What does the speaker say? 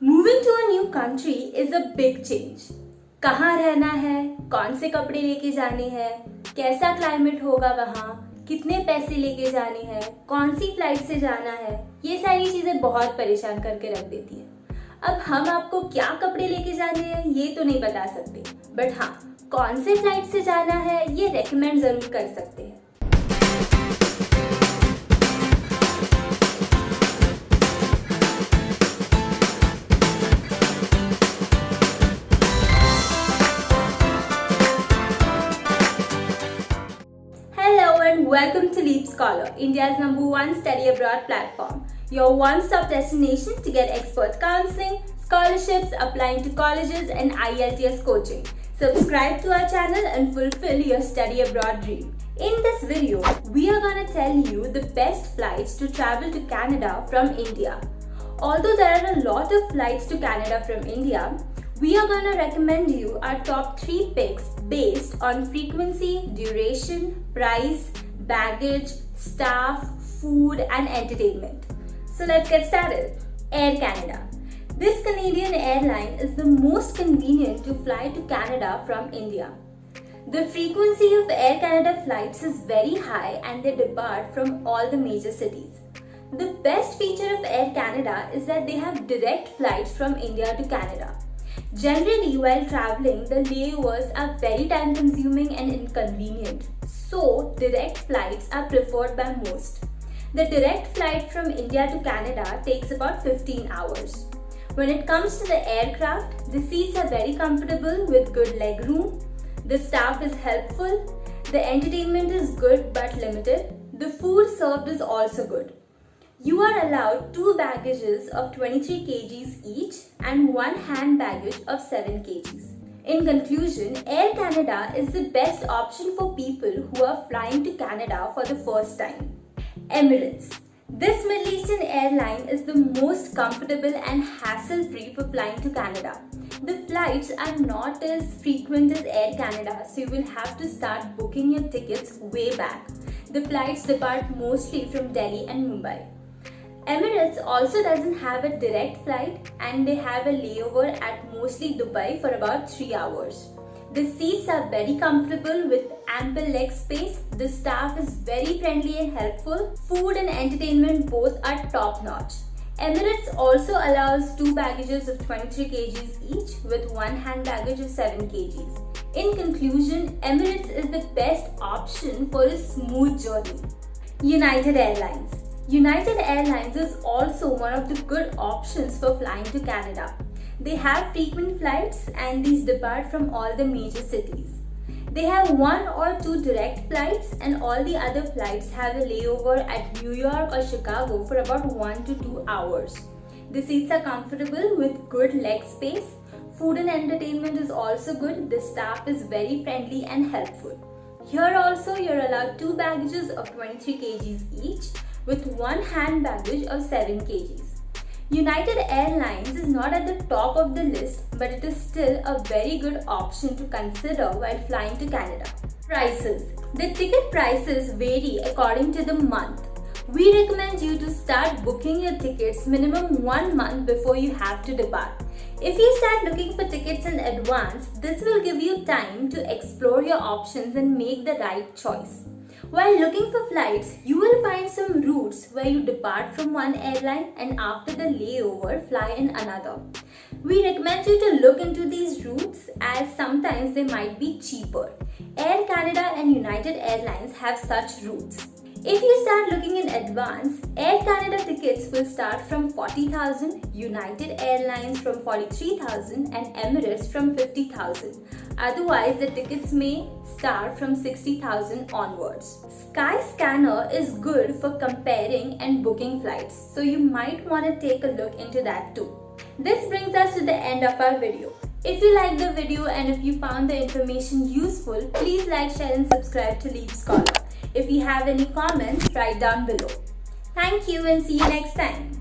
Moving to a new country is a big change. कहाँ रहना है, कौन से कपड़े लेके जाने हैं, कैसा क्लाइमेट होगा वहाँ, कितने पैसे लेके जाने हैं, कौन सी फ्लाइट से जाना है, ये सारी चीजें बहुत परेशान करके रख देती हैं। अब हम आपको क्या कपड़े लेके जाने हैं ये तो नहीं बता सकते, बट हाँ, कौन से फ्लाइट से जाना है ये रेकमेंड जरूर कर सकते हैं। Hello and welcome to Leap Scholar, India's #1 study abroad platform. Your one-stop destination to get expert counseling, scholarships, applying to colleges and IELTS coaching. Subscribe to our channel and fulfill your study abroad dream. In this video, we are going to tell you the best flights to travel to Canada from India. Although there are a lot of flights to Canada from India, we are going to recommend you our top 3 picks based on frequency, duration, price, baggage, staff, food and entertainment. So let's get started. Air Canada. This Canadian airline is the most convenient to fly to Canada from India. The frequency of Air Canada flights is very high and they depart from all the major cities. The best feature of Air Canada is that they have direct flights from India to Canada. Generally, while traveling, the layovers are very time consuming and inconvenient. So, direct flights are preferred by most. The direct flight from India to Canada takes about 15 hours. When it comes to the aircraft, the seats are very comfortable with good leg room. The staff is helpful. The entertainment is good but limited. The food served is also good. You are allowed 2 baggages of 23 kgs each and 1 hand baggage of 7 kgs. In conclusion, Air Canada is the best option for people who are flying to Canada for the first time. Emirates. This Middle Eastern airline is the most comfortable and hassle-free for flying to Canada. The flights are not as frequent as Air Canada, so you will have to start booking your tickets way back. The flights depart mostly from Delhi and Mumbai. Emirates also doesn't have a direct flight and they have a layover at mostly Dubai for about 3 hours. The seats are very comfortable with ample leg space. The staff is very friendly and helpful. Food and entertainment both are top notch. Emirates also allows 2 baggages of 23 kgs each with 1 hand baggage of 7 kgs. In conclusion, Emirates is the best option for a smooth journey. United Airlines. United Airlines is also one of the good options for flying to Canada. They have frequent flights and these depart from all the major cities. They have 1 or 2 direct flights and all the other flights have a layover at New York or Chicago for about 1 to 2 hours. The seats are comfortable with good leg space. Food and entertainment is also good. The staff is very friendly and helpful. Here also you're allowed 2 baggages of 23 kgs each with 1 hand baggage of 7 kgs. United Airlines is not at the top of the list, but it is still a very good option to consider while flying to Canada. Prices. The ticket prices vary according to the month. We recommend you to start booking your tickets minimum 1 month before you have to depart. If you start looking for tickets in advance, this will give you time to explore your options and make the right choice. While looking for flights, you will find some routes where you depart from one airline and after the layover fly in another. We recommend you to look into these routes as sometimes they might be cheaper. Air Canada and United Airlines have such routes. If you start looking in advance, Air Canada tickets will start from 40,000, United Airlines from 43,000 and Emirates from 50,000. Otherwise, the tickets may start from 60,000 onwards. Skyscanner is good for comparing and booking flights, so you might want to take a look into that too. This brings us to the end of our video. If you liked the video and if you found the information useful, please like, share and subscribe to Leap Scholar. If you have any comments, write down below. Thank you and see you next time.